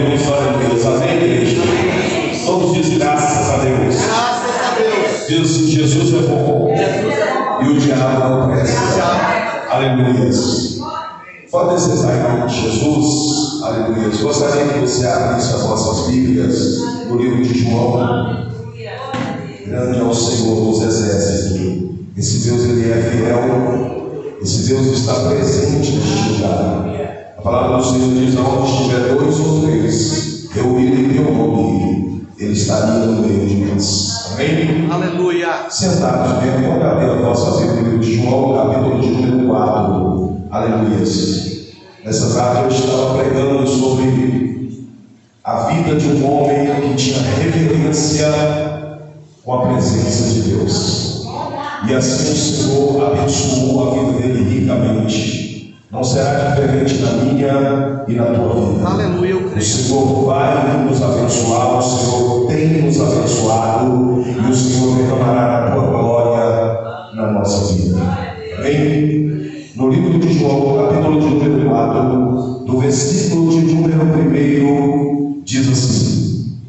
Deus, aleluia. Amém, igreja? Todos dizem graças a Deus. Graças a Deus. Deus, Jesus é bom. E o diabo não presta. Aleluia. Pode desejar em nome de Jesus. Aleluia. Gostaria que você abrisse as vossas Bíblias no livro de João. Grande é o Senhor dos exércitos. Esse Deus, ele é fiel. Esse Deus está presente neste lugar. A palavra do Senhor diz: onde estiver 2 ou 3 reunidos em meu nome, ele estaria no meio de nós. Amém? Aleluia. Sentados mesmo, vamos abrir a vossa Bíblia, livro de João, capítulo de número 4. Aleluia. Nessa tarde eu estava pregando sobre a vida de um homem que tinha reverência com a presença de Deus. E assim o Senhor abençoou a vida dele ricamente. Não será diferente na minha e na tua vida. Aleluia, eu creio. O Senhor vai nos abençoar, o Senhor tem nos abençoado, e o Senhor derramará a tua glória na nossa vida. Amém? No livro de João, capítulo de número 4, do versículo de número 1, diz assim: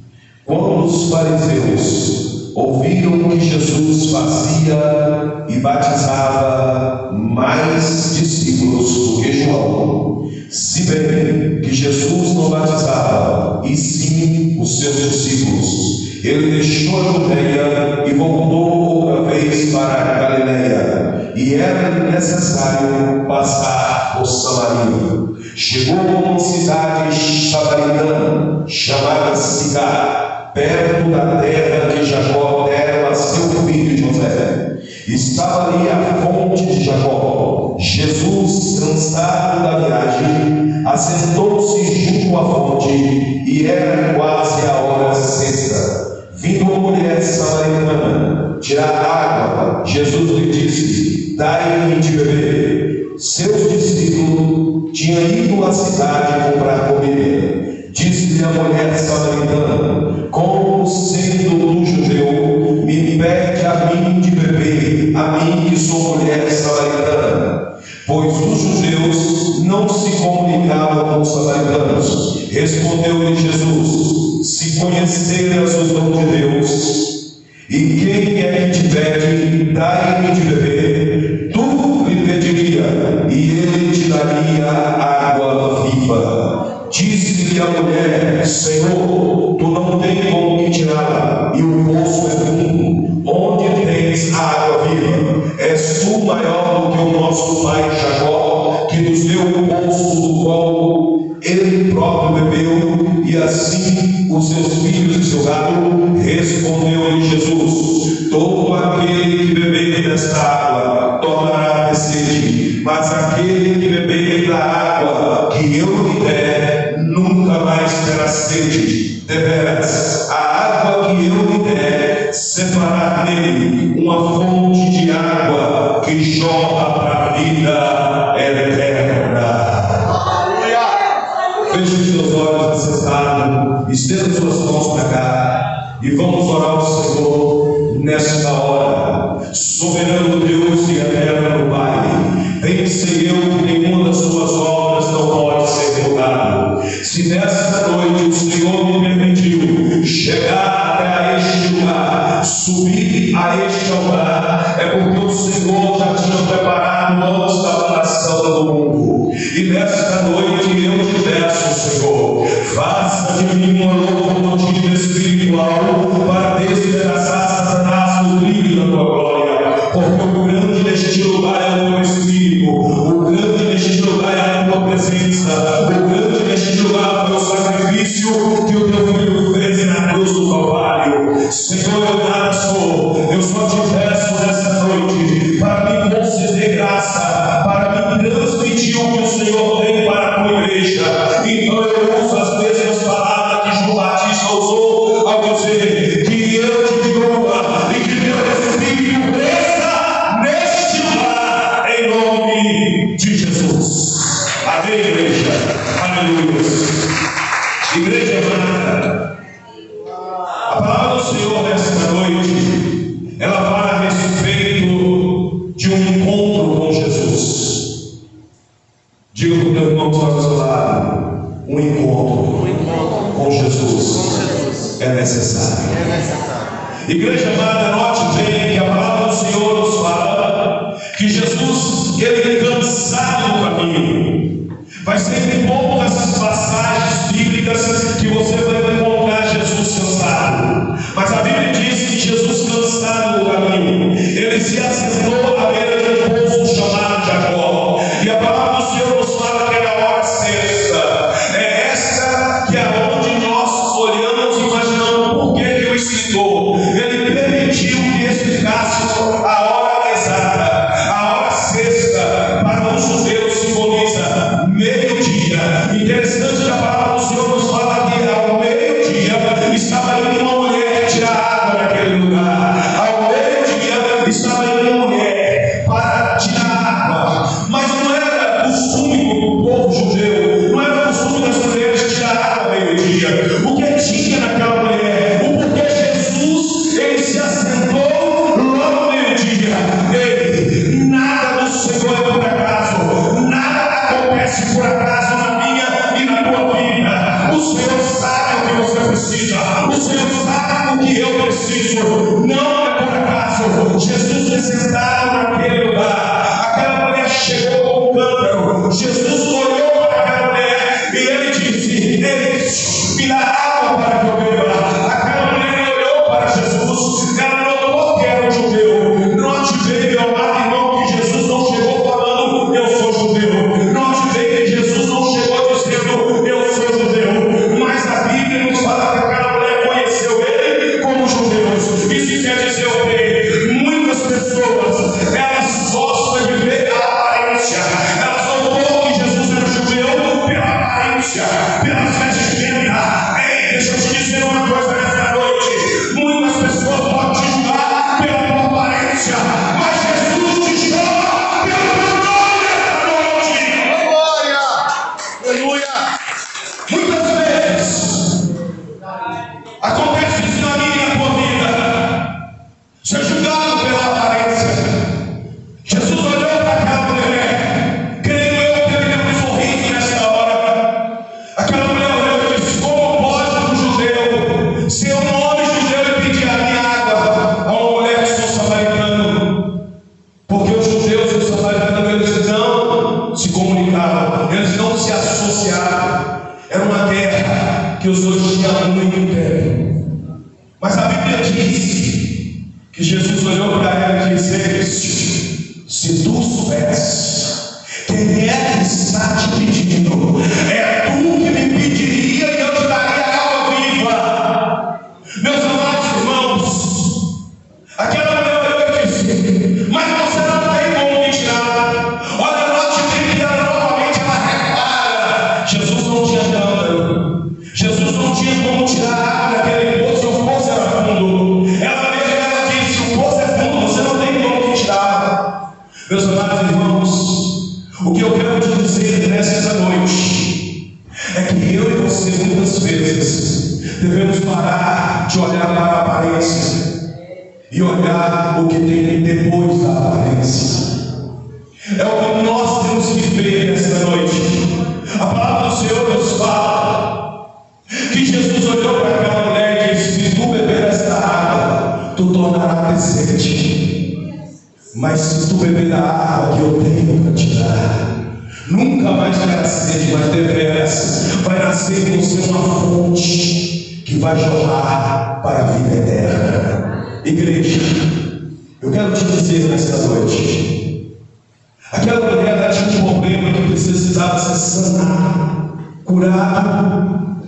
quando os fariseus ouviram que Jesus fazia e batizava mais discípulos do que João, se bem que Jesus não batizava, e sim os seus discípulos, ele deixou a Judeia e voltou outra vez para a Galileia, e era necessário passar por Samaria. Chegou a uma cidade samaritana chamada Sicar, perto da terra de Jacó, dera a seu filho José. Estava ali a fonte de Jacó. Jesus, cansado da viagem, assentou-se junto à fonte, e era quase a hora sexta. Vindo uma mulher samaritana tirar água, Jesus lhe disse: dai-me de beber. Seus discípulos tinham ido à cidade comprar comida. Disse-lhe a mulher samaritana: como sendo tu judeu, me pede a mim de beber, a mim que sou mulher samaritana? Pois os judeus não se comunicavam com os samaritanos. Respondeu-lhe Jesus: se conheceras o dom de Deus, e quem é que te pede, dai-me de beber, tu lhe pediria, e ele te daria água viva. Disse-lhe a mulher: Senhor, tu não tens como me tirá-la, e o poço é fundo. Onde tens a água viva? És tu maior do que o nosso pai Jacó, que nos deu o poço do qual ele próprio bebeu, e assim os seus filhos e seu gado? Respondeu-lhe Jesus: todo aquele que beber desta água tornará a ter sede, mas aquele que beber da água que eu lhe der nunca mais terá sede. Deveras, a água que eu lhe der separar nele uma fonte de água que jorra para a vida eterna. Feche os seus olhos assentados, estenda suas mãos para cá e vamos orar ao Senhor nesta hora. Soberano Deus e eterno Pai, pense eu que nenhuma das suas obras não pode ser revogada. Se nesta noite o Senhor me permitiu chegar até a este lugar, subir a este altar, é porque o Senhor já tinha preparado antes da fundação do mundo. E nesta noite eu te peço, Senhor, faça de mim uma locomotiva espiritual para despedaçar Satanás no brilho da tua glória, porque o grande neste lugar é o teu Espírito, o grande neste lugar é a tua presença, o grande neste lugar foi o sacrifício que o teu filho fez na cruz do Calvário. Senhor, eu nada sou, eu só te peço nesta noite para me conceder graça, para me transmitir o que o Senhor tem para a tua igreja. Então eu uso as mesmas palavras que João Batista usou ao dizer que eu te digo e que meu Espírito cresça neste lugar, em nome de Jesus. Amém, igreja? Aleluia. Igreja amada, a palavra do Senhor nesta noite, ela fala a respeito de um encontro com Jesus. Diga para o teu irmão que está do seu lado: um encontro com Jesus é necessário. Igreja amada, note bem que a palavra do Senhor nos fala que Jesus, ele cansado do caminho. Vai ser em poucas passagens bíblicas que você vai encontrar Jesus cansado. Mas a Bíblia diz que Jesus cansado do caminho, ele se assentou à beira de um poço chamado Jacó. E a palavra do Senhor nos fala que era a hora sexta. É esta que é onde nós olhamos e imaginamos por que o escritor ele permitiu que explicasse a hora exata. A hora sexta para os judeus simboliza meio-dia. Interessante que a palavra do Senhor nos fala que ao meio-dia estava indo uma mulher tirar água naquele lugar. Ao meio-dia estava indo uma mulher para tirar água. Mas não era costume do povo judeu, não era costume das mulheres tirar água ao meio-dia. O que tinha naquela mulher? O porquê Jesus ele se assentou logo ao meio-dia. Ei, nada do Senhor é por acaso, nada acontece por acaso na minha e na tua vida. O Senhor sabe o que você precisa, o Senhor sabe o que eu preciso. Não é por acaso. Jesus é sentado naquele lugar. Aquela mulher chegou com um cântaro. Jesus olhou para aquela mulher e ele disse: Ei, me dá água para que eu beba. Aquela mulher olhou para Jesus. Ela notou que era um judeu. Note bem, meu amado irmão, que Jesus não chegou falando: Eu sou judeu. Note bem que Jesus não chegou dizendo: Eu sou judeu. Mas a Bíblia nos fala que aquela mulher conheceu ele como judeu. Isso quer dizer o quê? Muitas pessoas, elas gostam de ver a aparência. Elas notou que Jesus era judeu pela aparência, pelas vestimentas. Ei, deixa eu te dizer uma coisa nessa noite. Muitas pessoas podem te julgar pela tua aparência, mas Jesus te chama pelo teu nome nessa noite. Glória! Aleluia! Muitas vezes acontece isso na minha e na tua vida. Ser julgado pela aparência. Jesus olhou para aquela mulher, creio eu que ele deu um sorriso nesta hora. Aquela mulher olhou e disse: Como pode um judeu, ser um homem judeu, e pedir a minha água a uma mulher que sou samaritano? Porque os judeus e os samaritanos eles não se comunicavam, eles não se associavam. Era uma guerra que os dois tinham há muito tempo. Mas a Bíblia diz que Jesus olhou para ela e disse: Se tu soubesse quem é que está te pedindo, é tu que me pediria e eu te daria água viva. Meus amados irmãos, aquela mulher olhou e disse: Mas você não tem como me tirar. Olha, note bem que ela novamente ela repara. Jesus não tinha cântaro. Jesus não tinha como tirar água daquele poço. O poço era fundo. Ela disse: O poço é fundo, você não tem como me tirar. Meus amados irmãos, o que eu quero te dizer nesta noite é que eu e você muitas vezes devemos parar de olhar para a aparência e olhar o que tem depois da aparência. É o que nós temos que ver nesta noite. A palavra do Senhor nos fala que Jesus olhou para aquela mulher e disse: Se tu beber esta água, tu tornarás ter sede. Mas se tu beber da água que eu tenho para te dar, nunca mais terá sede, mas deveras vai nascer em você uma fonte que vai jorrar para a vida eterna. Igreja, eu quero te dizer nesta noite, aquela mulher ela tinha um problema que precisava ser sanado, curado,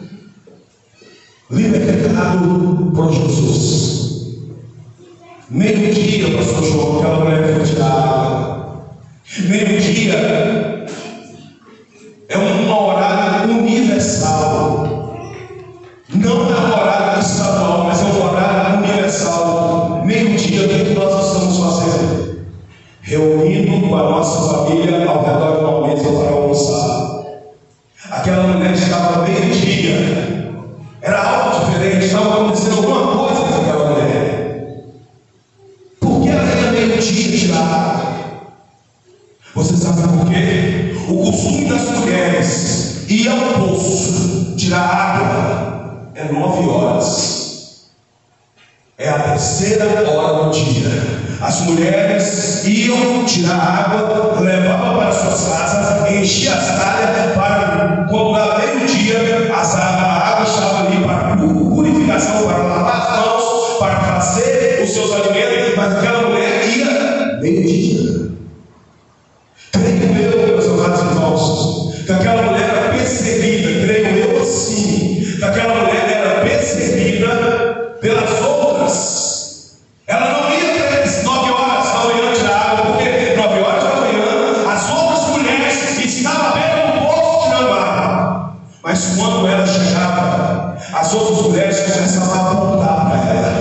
libertado por Jesus. Meio-dia, pastor João, aquela mulher foi tirar água. Meio-dia é um horário universal. Não é um horário estadual, mas é um horário universal. Meio-dia, o que nós estamos fazendo? Reunindo com a nossa família ao redor de uma mesa para almoçar. Aquela mulher estava meio-dia. Era algo diferente, estava acontecendo alguma coisa com aquela mulher. Por que ela ia meio-dia tirar água? Você sabe por quê? O costume das mulheres ir ao poço tirar água é 9 horas. É a terceira hora do dia. As mulheres iam tirar água, levavam para suas casas, enchiam as talhas para, quando dava meio-dia, a água estava ali para purificação, para lavar as mãos, para fazer os seus alimentos, mas aquela mulher ia meio-dia. Creio eu, meus amados irmãos, que aquela mulher era perseguida, creio eu sim, que aquela mulher era perseguida pelas outras. Ela não ia até as 9 horas da manhã tirar água, porque 9 horas da manhã as outras mulheres estavam apenas no poço tirando água. Mas quando ela chegava, as outras mulheres começavam a apontar para ela.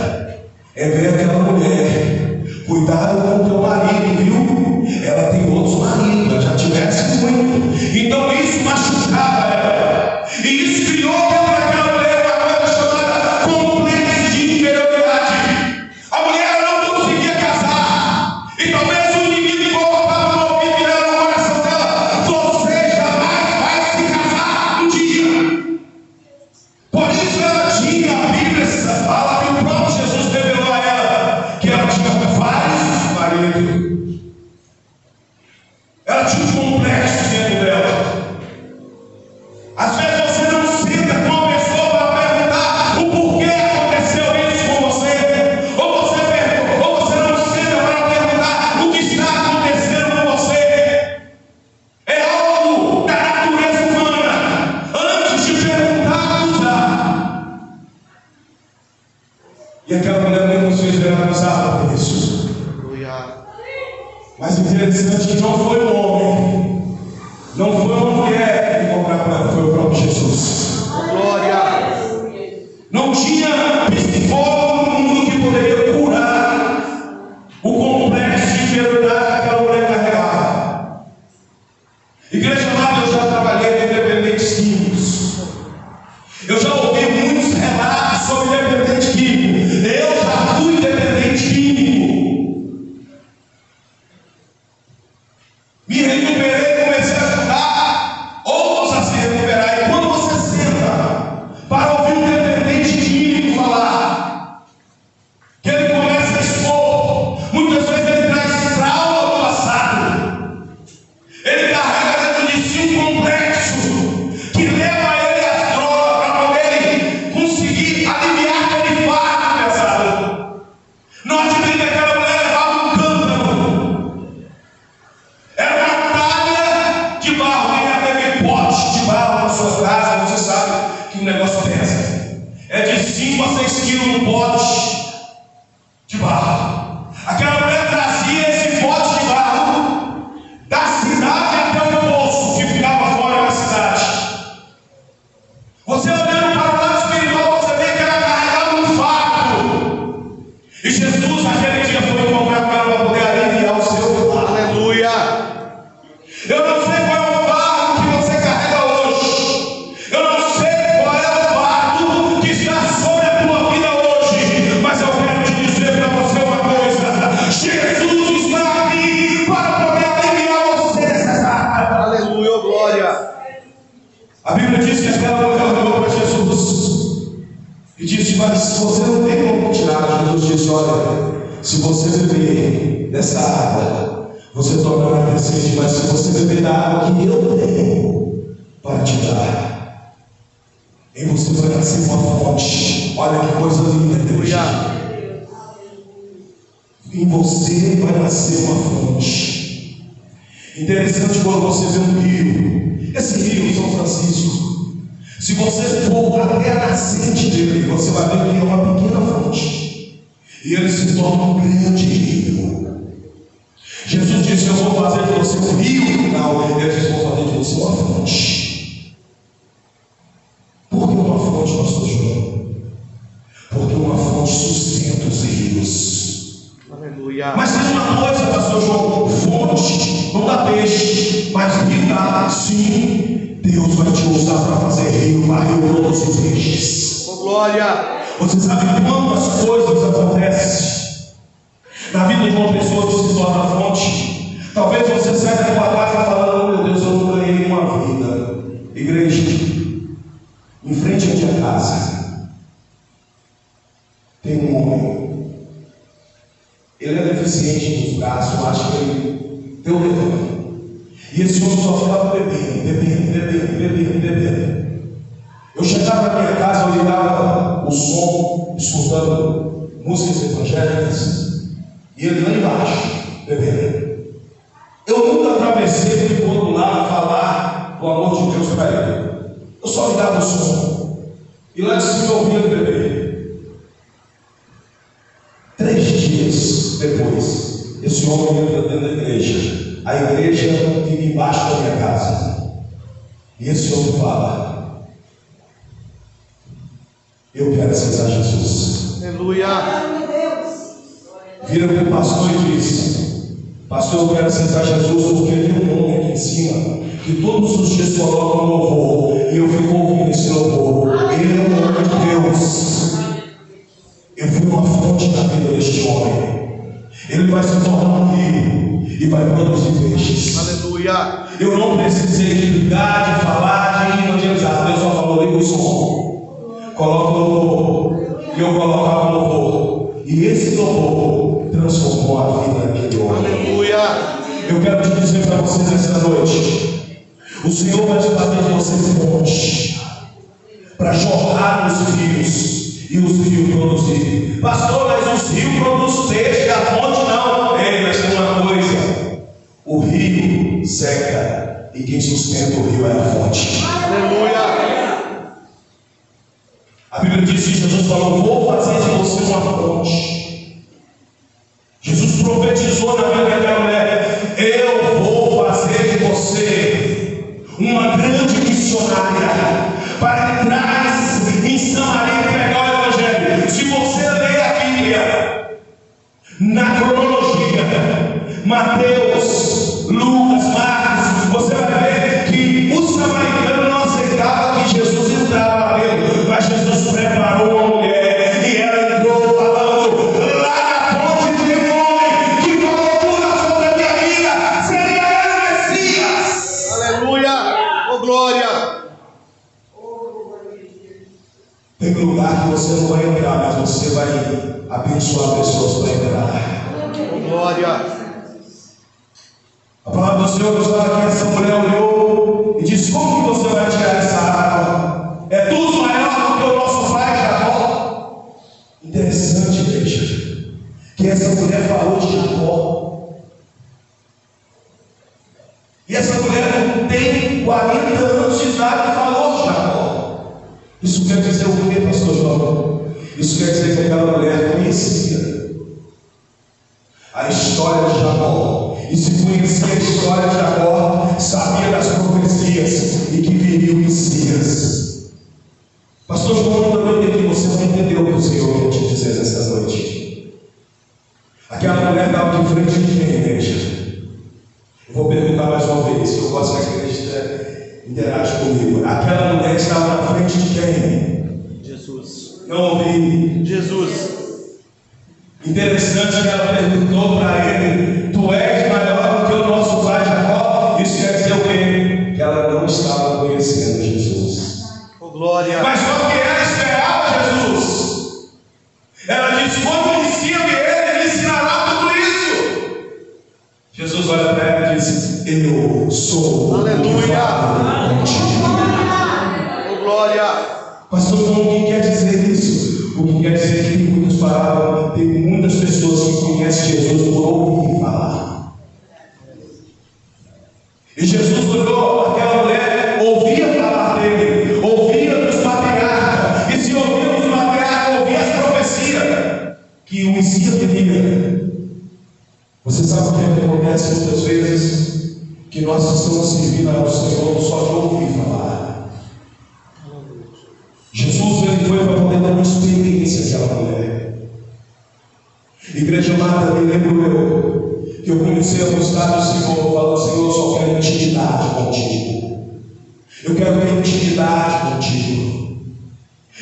É ver aquela mulher, cuidado com o teu marido, viu? Ela tem outros maridos, ela já tivesse muito. Então isso machucava ela. E isso criou dentro daquela mulher uma coisa chamada complexo de inferioridade. A mulher não conseguia casar. E talvez o inimigo colocava no ouvido dela, no coração dela: você jamais vai se casar um dia. Por isso ela tinha, a Bíblia fala que o próprio Jesus revelou a ela que ela tinha vários maridos. Ela tinha um complexo dentro dela. Às vezes você não senta com uma pessoa para perguntar o porquê aconteceu isso com você. Ou você não senta para perguntar o que está acontecendo com você. É algo da natureza humana. Antes de perguntar, acusar. E aquela mulher nem conseguiu ser acusada por isso. Mas interessante que não foi um homem, não foi uma mulher que comprou para ela, foi o próprio Jesus. Glória! Não tinha psicólogo no mundo que poderia curar o complexo de inferioridade que aquela mulher carregava. Igreja amada, eu já trabalhei com dependentes químicos. Eu já ouvi muitos relatos sobre dependente químico. Eu já fui dependente químico. Me recuperei, comecei a ajudar outros a se recuperar. E quando você senta para ouvir um dependente químico falar, que ele começa a expor, muitas vezes ele traz trauma do passado, ele carrega dentro de si um complexo que leva ele às drogas para poder conseguir aliviar aquele fardo pesado. Não admite que aquela mulher levava um cântaro. Era uma talha de barro, nem aquele pote de barro na sua casa. Você sabe que o negócio pesa. É de 5 a 6 quilos um pote de barro. Aquela mulher trazia esse pote de barro da cidade até o poço que ficava fora da cidade. Você olhando para o lado espiritual, você vê que ela carregava um fardo. E Jesus naquele dia foi encontrar com ela para poder aliviar o seu fardo. Aleluia! Eu não sei qual é o fardo que você carrega hoje. Eu não sei qual é o fardo que está sobre a tua vida hoje. Mas eu quero te dizer para você uma coisa: Jesus está aqui para poder aliviar você dessa carga. Aleluia, glória. A Bíblia diz que aquela mulher olhou para Jesus e disse: mas se você não tem como tirar, Jesus disse: olha, se você beber dessa água, você tornará ter sede, mas se você beber da água que eu tenho para te dar, em você vai nascer uma fonte. Olha que coisa linda, Deus. Em você vai nascer uma fonte. Interessante quando você vê um rio. Esse rio, São Francisco, se você for até a nascente dele, você vai ver que é uma pequena fonte. E ele se torna um grande rio. Jesus disse: eu vou fazer de você um rio. Não, ele disse: vou fazer de você uma fonte. Por que uma fonte, pastor João? Porque uma fonte sustenta os rios. Aleluia. Mas tem uma coisa, pastor João: fonte não dá peixe, mas rio dá. Sim, Deus vai te usar para fazer rio, varrer todos os peixes. Oh, glória! Você sabe quantas coisas acontecem na vida de uma pessoa que se torna fonte? Talvez você saia da sua casa falando: oh, meu Deus, eu não ganhei uma vida. Igreja, em frente à minha casa tem um homem. Ele é deficiente dos braços, eu acho que ele deu derrame. E esse homem só ficava bebendo. Eu chegava na minha casa, eu ligava o som, escutando músicas evangélicas, e ele lá embaixo, bebendo. Eu nunca atravessei do outro lado falar do amor de Deus para ele. Eu só ligava o som. E lá de cima eu ouvia ele beber. 3 dias depois, esse homem entra dentro da igreja. A igreja fica embaixo da minha casa. E esse homem fala: eu quero aceitar Jesus. Aleluia. Vira para o pastor e diz: pastor, eu quero aceitar Jesus porque tem um nome aqui em cima que todos os dias colocam no louvor, e eu fico ouvindo esse louvor. Ele é o nome de Deus. Eu fui uma fonte da vida deste homem. Ele vai se tornar um rio e vai produzir peixes. Aleluia. Eu não precisei de ligar, de falar, de evangelizar. Deus só falou: liga o som, coloca o louvor. E eu colocava o louvor, e esse louvor transformou a vida daquele homem. Aleluia. Eu quero te dizer para vocês essa noite: o Senhor vai fazer de você fonte para jorrar nos rios e os rios produzir. Pastor, mas os rios produzem peixe, a fonte não. Ei, mas tem uma coisa: o rio seca e quem sustenta o rio é a fonte. Aleluia. A Bíblia diz que Jesus falou: vou fazer de você uma fonte. Jesus profetizou na vida daquela mulher: eu vou fazer de você uma grande missionária para entrar em Samaria e pregar o Evangelho. Se você ler a Bíblia na cronologia, Mateus, Lucas, Marcos, você vai ver que os samaritanos não aceitavam que Jesus entrava dentro, mas Jesus preparou uma mulher e ela entrou falando: lá na fonte tem um homem que falou tudo sobre a minha vida, seria ele o Messias. Aleluia. Oh, glória. Tem lugar que você não vai entrar, mas você vai abençoar pessoas para entrar. Oh, glória. A palavra do Senhor nos fala que essa mulher olhou e disse: como que você vai tirar essa água? É tudo maior do que o nosso pai Jacó. Interessante, igreja, que essa mulher falou de Jacó. E essa mulher não tem 40 anos de idade e falou de Jacó. Isso quer dizer o quê, pastor João? Isso quer dizer que aquela mulher conhecia a história de Jacó. E se conhecia a história de Jacó, sabia das profecias e que viria o Messias. Pastor João, também que você não entendeu o que o Senhor quer te dizer nessa noite. Aquela mulher estava de frente de quem, igreja? Eu vou perguntar mais uma vez, eu gosto que a igreja interage comigo. Aquela mulher estava na frente de quem? Jesus. Não ouvi. Jesus. Interessante que ela perguntou para ele: tu és maior do que o nosso pai Jacó? Isso quer dizer o quê? Que ela não estava conhecendo Jesus. Oh, glória. Mas só que ela esperava Jesus. Ela disse: quando ensina-me ele ensinará tudo isso. Jesus olha para ela e diz: eu sou. Aleluia. Oh, glória. Pastor, o que quer dizer isso? O que quer dizer que tem muitas palavras, tem muitas pessoas que conhecem Jesus por ouvir falar. E Jesus olhou para aquela mulher, ouvia falar dele, ouvia dos patriarcas, e se ouvia dos patriarcas, ouvia as profecias que o Messias viria. Você sabe o que acontece muitas vezes? Que nós estamos servindo ao Senhor só de ouvir falar. Jesus ele foi para poder dar uma experiência àquela mulher. Igreja amada, me lembro eu que eu comecei a buscar do Senhor, falando: Senhor, eu só quero intimidade contigo. Eu quero ter intimidade contigo.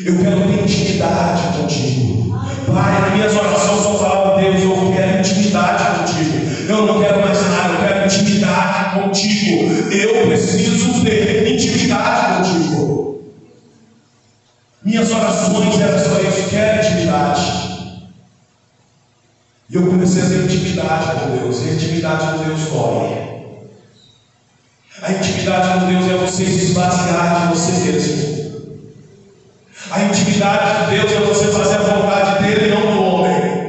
Eu quero ter intimidade contigo. Pai, minhas orações são falar: Deus, eu quero intimidade contigo. Eu não quero mais nada, eu quero intimidade contigo. Eu preciso ter intimidade contigo. Minhas orações eram só isso: quero intimidade. E eu comecei a ter intimidade com Deus. E a intimidade com Deus dói. A intimidade com Deus é você se esvaziar de você mesmo. A intimidade com Deus é você fazer a vontade dele e não do homem.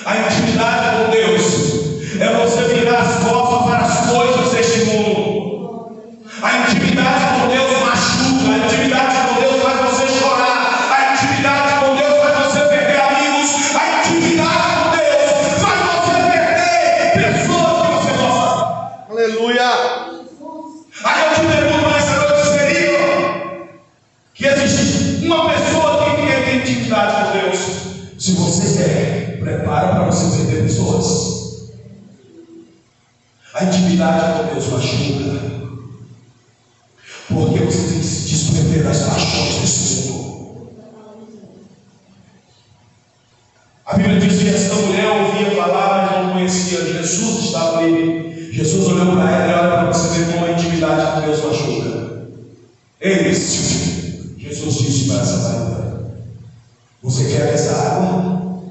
A intimidade com Deus é você virar as costas para as coisas deste mundo. A intimidade com Deus machuca. A intimidade com Deus faz você chorar. A intimidade com Deus faz você perder amigos. A intimidade com Deus faz você perder pessoas que você gosta. Aleluia. Aí eu te pergunto nessa noite, seria que existe uma pessoa que tem intimidade com Deus? Se você quer, prepara para você perder pessoas. A intimidade com Deus machuca, porque você tem que se desprender das paixões desse mundo. A Bíblia diz que essa mulher ouvia falar, mas não conhecia. Jesus estava ali. Jesus olhou para ela e olha para você ver como a intimidade com Deus machuca. Eis, Jesus disse para essa Samaritana: você quer essa água?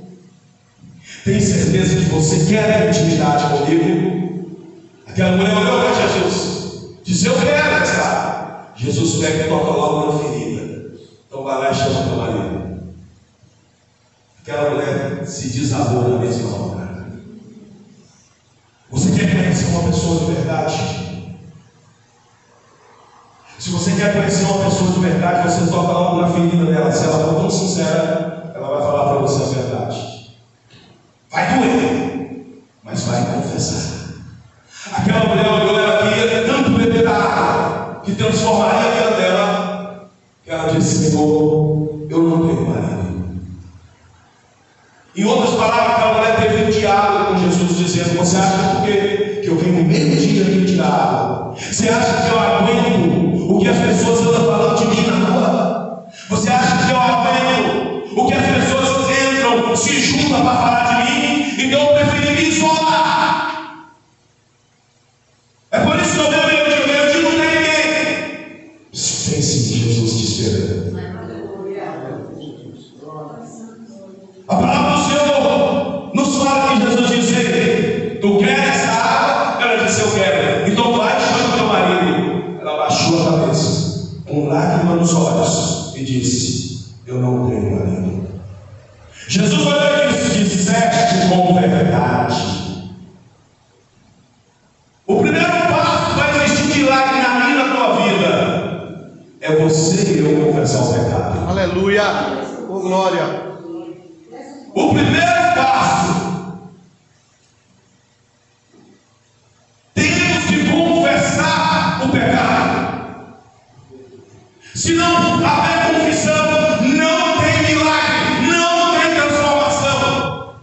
Tem certeza que você quer intimidade comigo? Aquela mulher olhou para Jesus, disse: eu quero essa água. Jesus pega e toca logo na ferida. Então vai lá e chama teu marido. Aquela mulher se desabou na mesma hora. Você quer conhecer uma pessoa de verdade? Se você quer conhecer uma pessoa de verdade, você toca logo na ferida dela. Se ela for tão sincera, ela vai falar para você a verdade. Vai doer, mas vai confessar. Aquela mulher olhou, ela queria tanto beber da água que transformaria a vida dela, que ela disse: Senhor, eu não tenho marido. Em outras palavras, aquela mulher teve um diálogo com Jesus, dizendo: você acha que eu venho no meio dia aqui tirar água? Você acha que eu aguento o que as pessoas andam falando de mim na rua? Você acha que eu aguento o que as pessoas entram, se juntam para falar de mim? Então eu preferi me isolar. É por isso que eu venho meu dia não tem ninguém. Pense em Jesus te esperando. A palavra do Senhor nos fala que Jesus disse: tu queres essa água? Ela disse: eu quero. Então vai e chama teu marido. Ela baixou a cabeça, com lágrima nos olhos, e disse: eu não tenho marido. Jesus olhou e disse: disseste com verdade. O primeiro passo para existir milagre na minha e na tua vida é você e eu confessar o pecado. Aleluia. Oh, glória. O primeiro passo, temos que confessar o pecado. Se não haver confissão, não tem milagre, não tem transformação.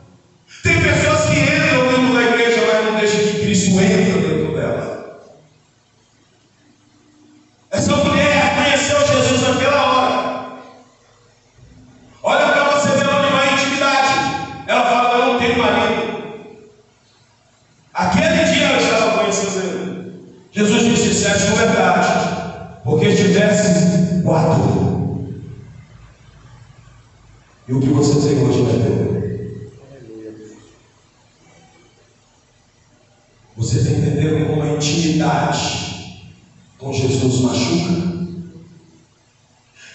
Tem pessoas que entram dentro da igreja, mas não deixam que Cristo entre dentro dela. Essa mulher conheceu Jesus naquela hora. Olha para você ver onde vai a intimidade. Ela fala: eu não tenho marido. Aquele dia ela estava conhecendo ele. Jesus disse: disseste com verdade, porque tivesse 4. E o que você tem hoje não é teu. Você está entendendo como a intimidade com Jesus machuca?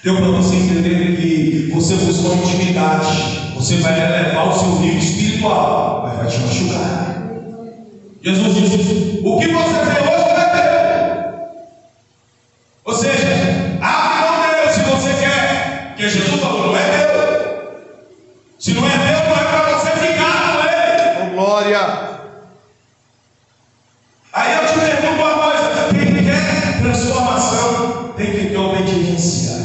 Deu para você entender que você buscou intimidade, você vai elevar o seu nível espiritual, mas vai te machucar. Jesus disse: o que você tem hoje não é teu. Ou seja, abre mão dele se você quer, porque Jesus falou: não é teu. Se não é teu, não é para você ficar com ele. Oh, glória. Aí eu te pergunto uma coisa: quem quer transformação tem que ter obediência.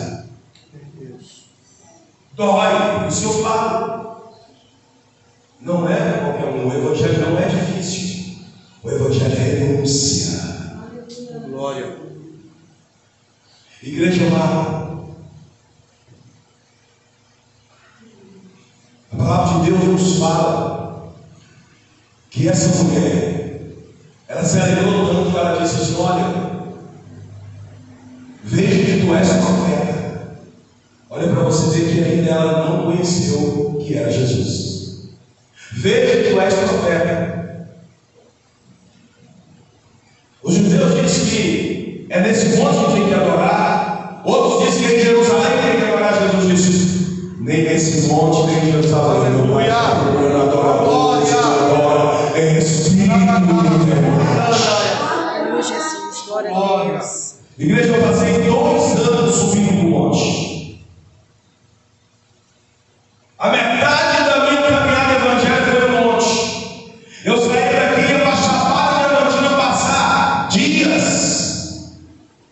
Dói, isso eu falo. Não é qualquer um. O evangelho não é difícil. O evangelho é renúncia. Glória. Igreja amada, a palavra de Deus nos fala que essa mulher, ela se alegrou tanto que ela disse assim: olha, veja que tu és profeta. Olha para você ver que ainda ela não conheceu que era Jesus. veja que tu és profeta. Os judeus dizem que é nesse monte que tem que adorar. Outros dizem que é em Jerusalém que tem que adorar. Jesus disse: nem nesse monte, nem em Jerusalém. Meu Pai, eu adoro. Você adora em espírito e verdade. Jesus, glória a Deus. Igreja, eu passei 2 anos subindo no monte. A metade da minha caminhada evangélica foi no monte. Eu saí daqui e ia para a Chapada Diamantina passar dias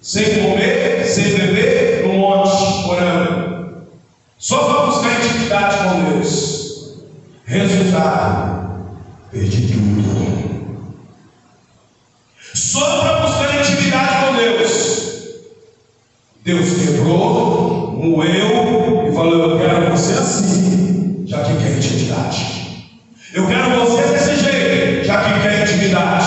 sem comer, sem beber, no monte, orando. Só para buscar intimidade com Deus. Resultado: perdi tudo. Só para buscar intimidade com Deus. Deus quebrou, moeu e falou: eu quero você assim, já que quer intimidade. Eu quero você desse jeito, já que quer intimidade.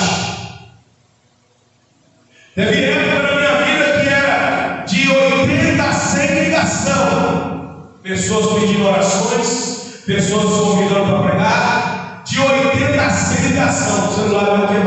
Teve época na minha vida que era de 80 a 100 ligação. Pessoas pedindo orações, pessoas convidando para pregar. De 80 a 100 ligação. O celular vai quebrar.